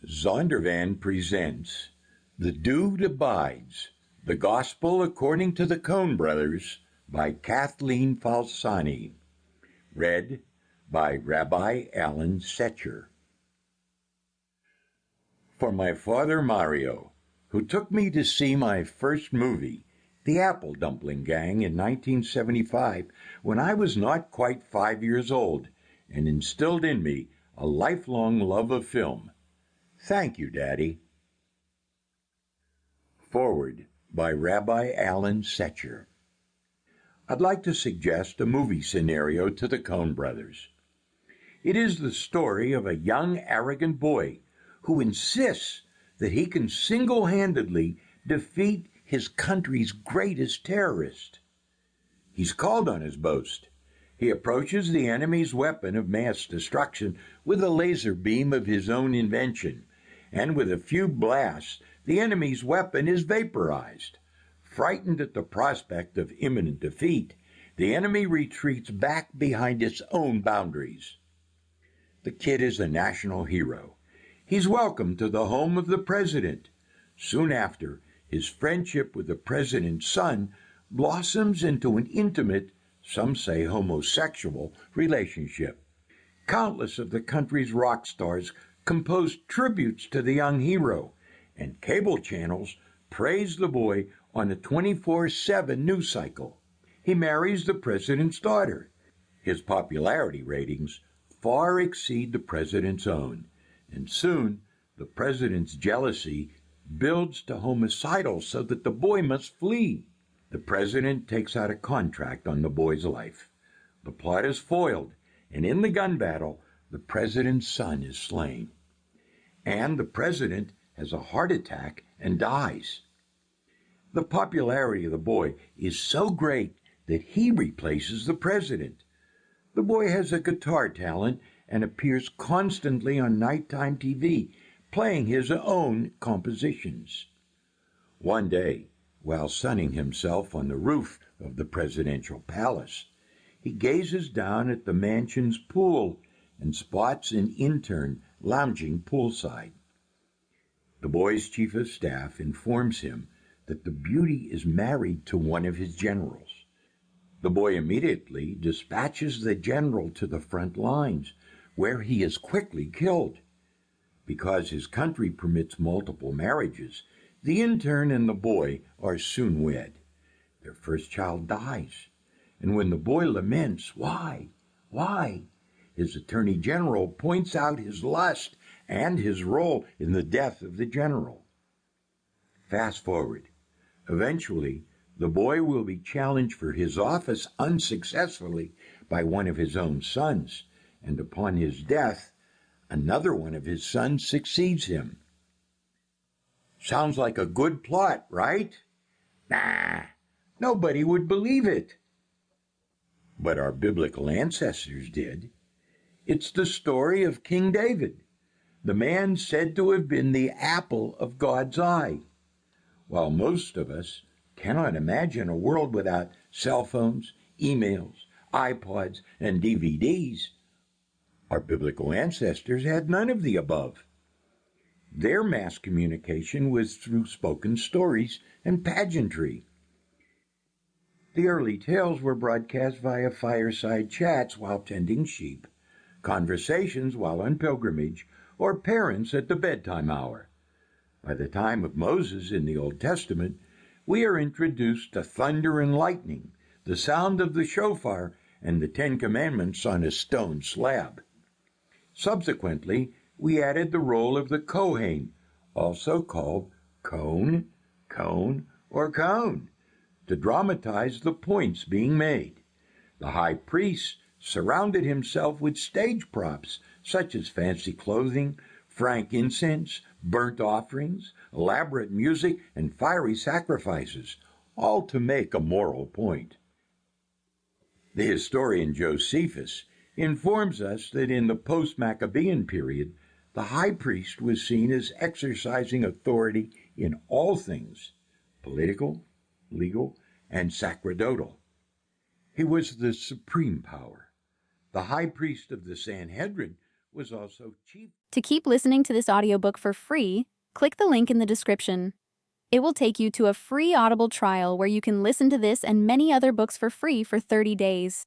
Zondervan presents The Dude Abides, The Gospel According to the Coen Brothers by Cathleen Falsani. Read by Rabbi Alan Setcher. For my father Mario, who took me to see my first movie, The Apple Dumpling Gang, in 1975, when I was not quite 5 years old, and instilled in me a lifelong love of film. Thank you, Daddy. Forward by Rabbi Alan Setcher. I'd like to suggest a movie scenario to the Coen Brothers. It is the story of a young, arrogant boy who insists that he can single-handedly defeat his country's greatest terrorist. He's called on his boast. He approaches the enemy's weapon of mass destruction with a laser beam of his own invention, and with a few blasts, the enemy's weapon is vaporized. Frightened at the prospect of imminent defeat, the enemy retreats back behind its own boundaries. The kid is a national hero. He's welcomed to the home of the president. Soon after, his friendship with the president's son blossoms into an intimate, some say homosexual, relationship. Countless of the country's rock stars compose tributes to the young hero, and cable channels praise the boy on a 24/7 news cycle. He marries the president's daughter. His popularity ratings far exceed the president's own, and soon the president's jealousy builds to homicidal so that the boy must flee. The president takes out a contract on the boy's life. The plot is foiled, and in the gun battle, the president's son is slain. And the president has a heart attack and dies. The popularity of the boy is so great that he replaces the president. The boy has a guitar talent and appears constantly on nighttime TV, playing his own compositions. One day, while sunning himself on the roof of the presidential palace, he gazes down at the mansion's pool and spots an intern lounging poolside. The boy's chief of staff informs him that the beauty is married to one of his generals. The boy immediately dispatches the general to the front lines, where he is quickly killed. Because his country permits multiple marriages, the intern and the boy are soon wed. Their first child dies, and when the boy laments, "Why? His attorney general points out his lust and his role in the death of the general. Fast forward. Eventually, the boy will be challenged for his office unsuccessfully by one of his own sons, and upon his death, another one of his sons succeeds him. Sounds like a good plot, right? Nah, nobody would believe it. But our biblical ancestors did. It's the story of King David, the man said to have been the apple of God's eye. While most of us cannot imagine a world without cell phones, emails, iPods, and DVDs, our biblical ancestors had none of the above. Their mass communication was through spoken stories and pageantry. The early tales were broadcast via fireside chats while tending sheep, conversations while on pilgrimage, or parents at the bedtime hour. By the time of Moses in the Old Testament, we are introduced to thunder and lightning, the sound of the shofar, and the 10 Commandments on a stone slab. Subsequently, we added the role of the Kohen, also called Cone, or Cone, to dramatize the points being made. The high priest surrounded himself with stage props such as fancy clothing, frank incense, burnt offerings, elaborate music, and fiery sacrifices, all to make a moral point. The historian Josephus informs us that in the post-Maccabean period, the high priest was seen as exercising authority in all things, political, legal, and sacerdotal. He was the supreme power. The high priest of the Sanhedrin was also chief. To keep listening to this audiobook for free, click the link in the description. It will take you to a free Audible trial where you can listen to this and many other books for free for 30 days.